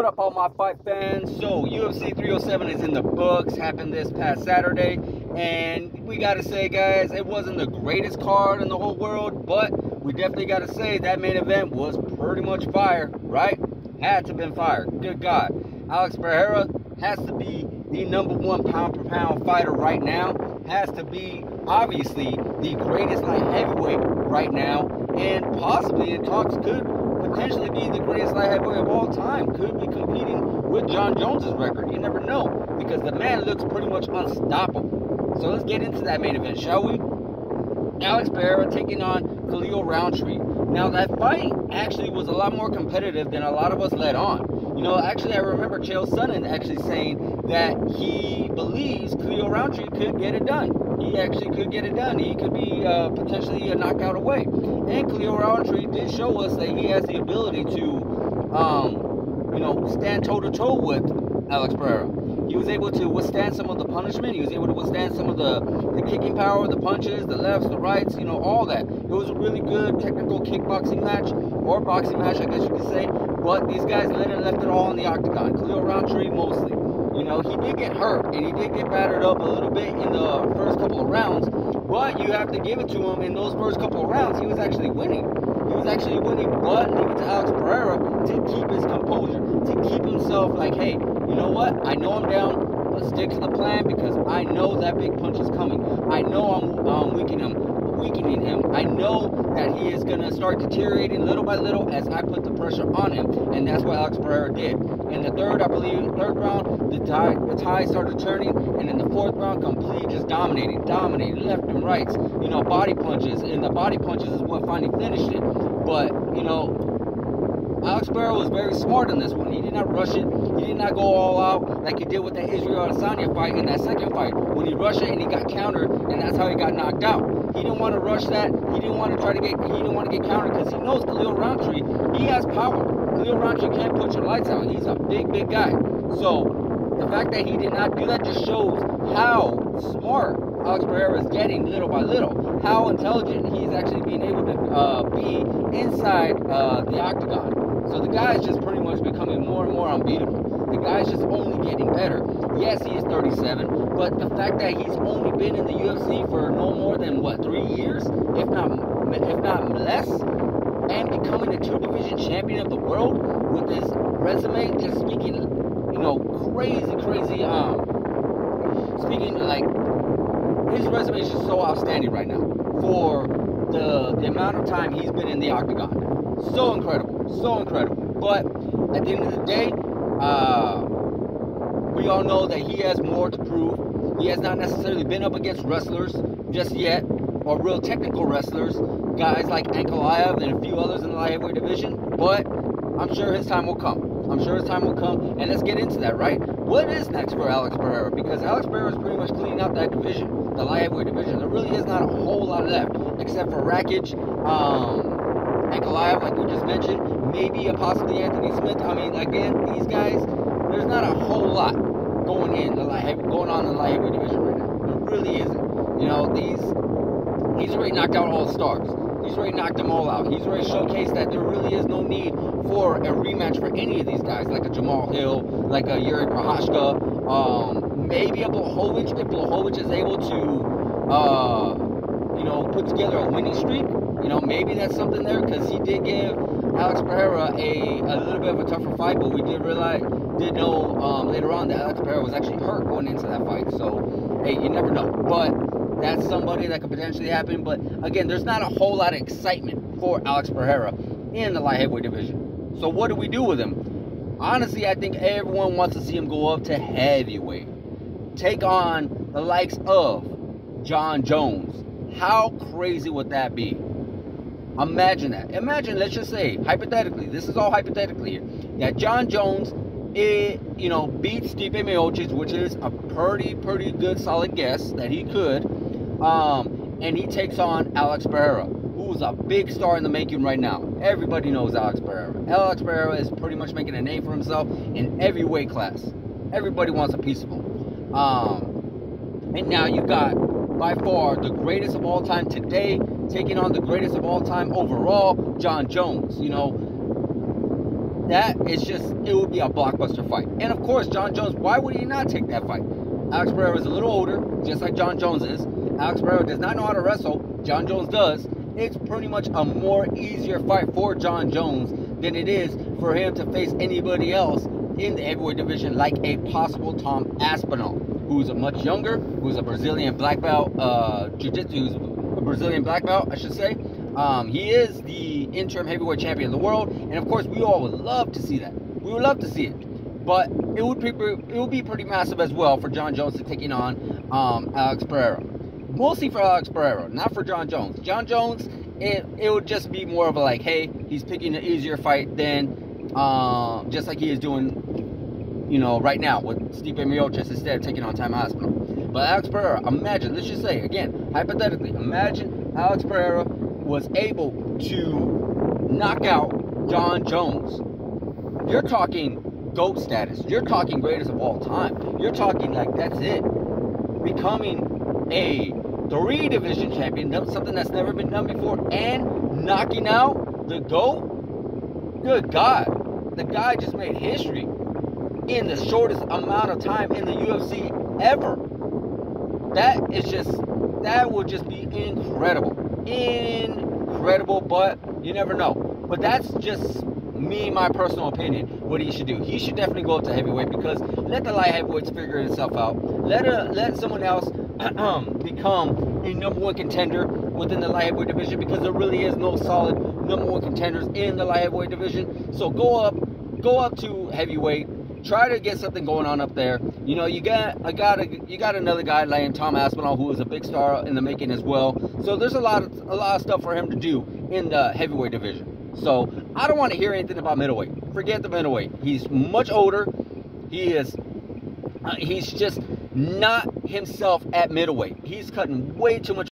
What up, all my fight fans? So UFC 307 is in the books, happened this past Saturday, and we gotta say, guys, it wasn't the greatest card in the whole world, but we definitely gotta say that main event was pretty much fire, right? Had to have been fire. Good God. Alex Pereira has to be the #1 pound-per-pound fighter right now. Has to be, obviously, the greatest light heavyweight right now, and possibly in talks could potentially be the greatest light heavyweight of all time. Could be competing with Jon Jones's record. You never know, because the man looks pretty much unstoppable. So let's get into that main event, shall we? Alex Pereira taking on Khalil Rountree. Now, that fight actually was a lot more competitive than a lot of us let on. You know, actually, I remember Chael Sonnen actually saying that he believes Khalil Rountree could get it done. He actually could get it done. He could be potentially a knockout away. And Khalil Rountree did show us that he has the ability to, you know, stand toe-to-toe with Alex Pereira. He was able to withstand some of the punishment. He was able to withstand some of the kicking power, the punches, the lefts, the rights, you know, all that. It was a really good technical kickboxing match, or boxing match, I guess you could say. But these guys left it all in the octagon. Khalil Rountree mostly. You know, he did get hurt, and he did get battered up a little bit in the first couple of rounds. But you have to give it to him, in those first couple of rounds, he was actually winning. He was actually winning, but leave it to Alex Pereira to keep his composure, to keep himself like, hey, you know what? I know I'm down. Let's stick to the plan, because I know that big punch is coming. I know I'm weakening him. I know that he is going to start deteriorating little by little as I put the pressure on him. And that's what Alex Pereira did. In the third round, the tide started turning. And in the fourth round, completely just dominating left and rights. You know, body punches. And the body punches is what finally finished it. But, you know, Alex Pereira was very smart in this one. He did not rush it. He did not go all out like he did with that Israel Adesanya fight in that second fight, when he rushed it and he got countered, and that's how he got knocked out. He didn't want to rush that. He didn't want to get countered, because he knows Khalil Rountree, he has power. Khalil Rountree can't put your lights out. He's a big guy. So the fact that he did not do that just shows how smart Alex Pereira is getting little by little. How intelligent he's actually being able to be inside the octagon. So the guy is just pretty much becoming more and more unbeatable. The guy's just only getting better. Yes, he is 37, but the fact that he's only been in the UFC for no more than, what, 3 years? If not less, and becoming a 2-division champion of the world with his resume just speaking, you know, crazy, speaking like, his resume is just so outstanding right now for the amount of time he's been in the octagon. So incredible. But at the end of the day, we all know that he has more to prove. He has not necessarily been up against wrestlers just yet, or real technical wrestlers, guys like Ankalaev and a few others in the light heavyweight division. But I'm sure his time will come. And let's get into that, right? What is next for Alex Pereira? Because Alex Pereira is pretty much cleaning out that division, the light heavyweight division. There really is not a whole lot left, except for Rakic, Ankalaev, like we just mentioned, maybe possibly Anthony Smith. I mean, again, these guys, there's not a whole lot going on in the light heavyweight division right now. There really isn't. You know, he's already knocked out all the stars. He's already knocked them all out. He's already showcased that there really is no need for a rematch for any of these guys, like a Jamal Hill, like a Yuri Prochazka, maybe a Blachowicz, if Blachowicz is able to, you know, put together a winning streak. You know, maybe that's something there, because he did give Alex Pereira a little bit of a tougher fight, but we did know later on that Alex Pereira was actually hurt going into that fight. So, hey, you never know. But that's somebody that could potentially happen. But again, there's not a whole lot of excitement for Alex Pereira in the light heavyweight division. So what do we do with him? Honestly, I think everyone wants to see him go up to heavyweight, take on the likes of Jon Jones. How crazy would that be? Imagine that. Imagine, let's just say, hypothetically, this is all hypothetically here, that Jon Jones, you know, beats Stipe Miocic, which is a pretty good solid guess that he could, and he takes on Alex Pereira, who's a big star in the making right now. Everybody knows Alex Pereira. Alex Pereira is pretty much making a name for himself in every weight class. Everybody wants a piece of him. And now you got, by far, the greatest of all time today, taking on the greatest of all time overall, Jon Jones. You know, that is just, it would be a blockbuster fight. And of course, Jon Jones, why would he not take that fight? Alex Pereira is a little older, just like Jon Jones is. Alex Pereira does not know how to wrestle. Jon Jones does. It's pretty much a more easier fight for Jon Jones than it is for him to face anybody else in the heavyweight division, like a possible Tom Aspinall, who's a much younger, who's a Brazilian black belt, jiu-jitsu, who's a Brazilian black belt, I should say. He is the interim heavyweight champion of the world, and of course, we all would love to see that. We would love to see it, but it would be pretty massive as well for Jon Jones to taking on Alex Pereira. Mostly for Alex Pereira, not for Jon Jones. Jon Jones, it would just be more of a like, hey, he's picking an easier fight than just like he is doing, you know, right now with Stipe Miocic instead of taking on Tom Aspinall. But Alex Pereira, imagine, let's just say again, hypothetically, imagine Alex Pereira was able to knock out Jon Jones. You're talking GOAT status. You're talking greatest of all time. You're talking like that's it. Becoming a 3-division champion, something that's never been done before, and knocking out the GOAT. Good God. The guy just made history in the shortest amount of time in the UFC ever. That would just be incredible. Incredible, but you never know. But that's just me, my personal opinion, what he should do. He should definitely go up to heavyweight, because let the light heavyweights figure itself out. Let someone else become a number 1 contender within the light heavyweight division, because there really is no solid number 1 contenders in the light heavyweight division. So go up to heavyweight, try to get something going on up there. You know, you got another guy named Tom Aspinall, who is a big star in the making as well. So there's a lot of stuff for him to do in the heavyweight division. So I don't want to hear anything about middleweight. Forget the middleweight. He's much older. He's just not himself at middleweight. He's cutting way too much